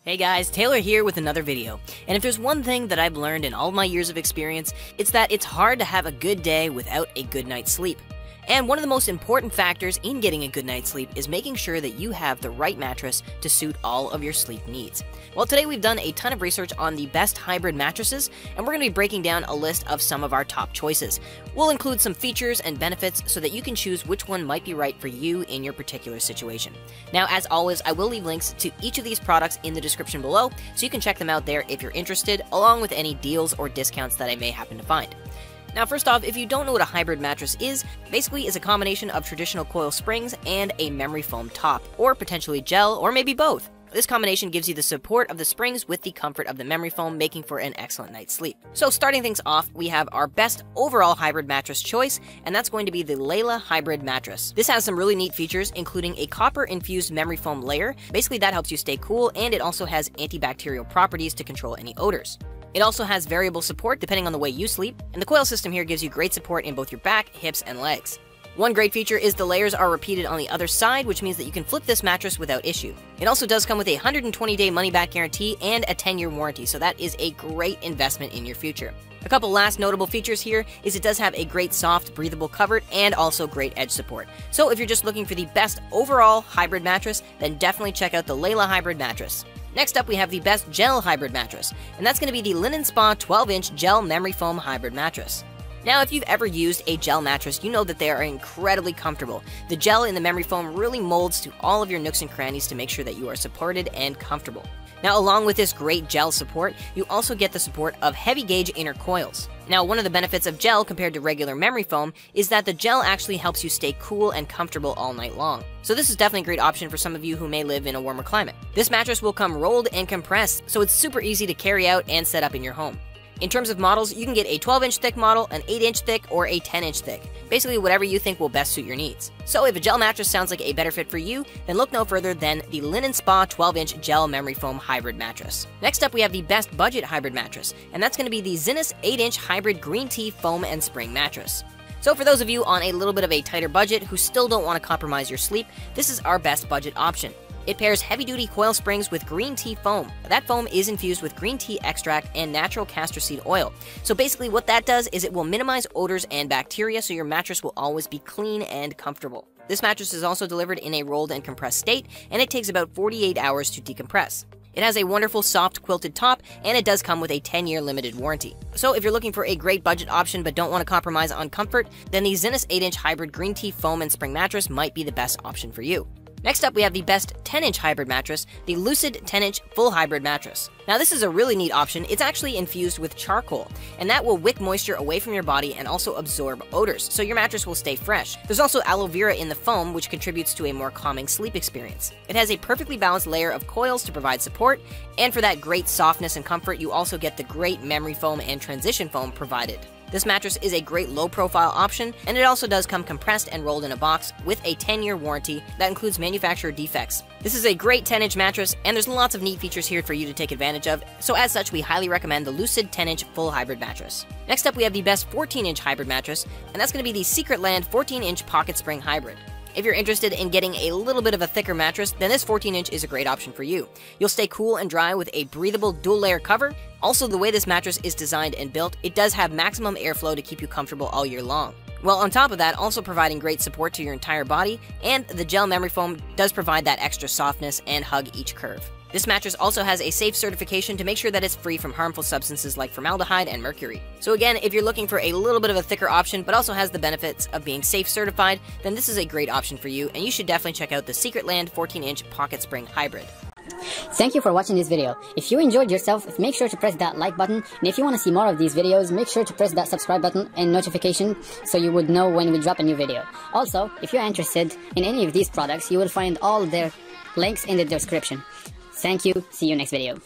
Hey guys, Taylor here with another video. And if there's one thing that I've learned in all my years of experience, it's that it's hard to have a good day without a good night's sleep. And one of the most important factors in getting a good night's sleep is making sure that you have the right mattress to suit all of your sleep needs. Well, today we've done a ton of research on the best hybrid mattresses, and we're going to be breaking down a list of some of our top choices. We'll include some features and benefits so that you can choose which one might be right for you in your particular situation. Now, as always, I will leave links to each of these products in the description below, so you can check them out there if you're interested, along with any deals or discounts that I may happen to find. Now, first off, if you don't know what a hybrid mattress is, basically it's a combination of traditional coil springs and a memory foam top, or potentially gel, or maybe both. This combination gives you the support of the springs with the comfort of the memory foam, making for an excellent night's sleep. So starting things off, we have our best overall hybrid mattress choice, and that's going to be the Layla Hybrid Mattress. This has some really neat features, including a copper-infused memory foam layer. Basically, that helps you stay cool, and it also has antibacterial properties to control any odors. It also has variable support depending on the way you sleep, and the coil system here gives you great support in both your back, hips, and legs. One great feature is the layers are repeated on the other side, which means that you can flip this mattress without issue. It also does come with a 120-day money-back guarantee and a 10-year warranty, so that is a great investment in your future. A couple last notable features here is it does have a great soft, breathable cover and also great edge support. So if you're just looking for the best overall hybrid mattress, then definitely check out the Layla Hybrid Mattress. Next up, we have the best gel hybrid mattress, and that's going to be the Linenspa 12-inch gel memory foam hybrid mattress. Now, if you've ever used a gel mattress, you know that they are incredibly comfortable. The gel in the memory foam really molds to all of your nooks and crannies to make sure that you are supported and comfortable. Now, along with this great gel support, you also get the support of heavy gauge inner coils. Now, one of the benefits of gel compared to regular memory foam is that the gel actually helps you stay cool and comfortable all night long. So this is definitely a great option for some of you who may live in a warmer climate. This mattress will come rolled and compressed, so it's super easy to carry out and set up in your home. In terms of models, you can get a 12-inch thick model, an 8-inch thick, or a 10-inch thick. Basically, whatever you think will best suit your needs. So if a gel mattress sounds like a better fit for you, then look no further than the Linenspa 12-inch gel memory foam hybrid mattress. Next up, we have the best budget hybrid mattress, and that's going to be the Zinus 8-inch hybrid green tea foam and spring mattress. So for those of you on a little bit of a tighter budget who still don't want to compromise your sleep, this is our best budget option. It pairs heavy-duty coil springs with green tea foam. That foam is infused with green tea extract and natural castor seed oil. So basically what that does is it will minimize odors and bacteria, so your mattress will always be clean and comfortable. This mattress is also delivered in a rolled and compressed state, and it takes about 48 hours to decompress. It has a wonderful soft quilted top, and it does come with a 10-year limited warranty. So if you're looking for a great budget option but don't want to compromise on comfort, then the Zinus 8-inch hybrid green tea foam and spring mattress might be the best option for you. Next up, we have the best 10-inch hybrid mattress, the Lucid 10-inch full hybrid mattress. Now, this is a really neat option. It's actually infused with charcoal, and that will wick moisture away from your body and also absorb odors, so your mattress will stay fresh. There's also aloe vera in the foam, which contributes to a more calming sleep experience. It has a perfectly balanced layer of coils to provide support, and for that great softness and comfort, you also get the great memory foam and transition foam provided. This mattress is a great low-profile option, and it also does come compressed and rolled in a box with a 10-year warranty that includes manufacturer defects. This is a great 10-inch mattress, and there's lots of neat features here for you to take advantage of, so as such, we highly recommend the Lucid 10-inch full hybrid mattress. Next up, we have the best 14-inch hybrid mattress, and that's going to be the Ssecretland 14-inch pocket spring hybrid. If you're interested in getting a little bit of a thicker mattress, then this 14-inch is a great option for you. You'll stay cool and dry with a breathable dual-layer cover. Also, the way this mattress is designed and built, it does have maximum airflow to keep you comfortable all year long. Well, on top of that, also providing great support to your entire body, and the gel memory foam does provide that extra softness and hug each curve. This mattress also has a safe certification to make sure that it's free from harmful substances like formaldehyde and mercury. So again, if you're looking for a little bit of a thicker option but also has the benefits of being safe certified, then this is a great option for you, and you should definitely check out the Ssecretland 14-inch pocket spring hybrid. Thank you for watching this video. If you enjoyed yourself, make sure to press that like button, and if you want to see more of these videos, make sure to press that subscribe button and notification so you would know when we drop a new video. Also, if you're interested in any of these products, you will find all their links in the description. Thank you. See you next video.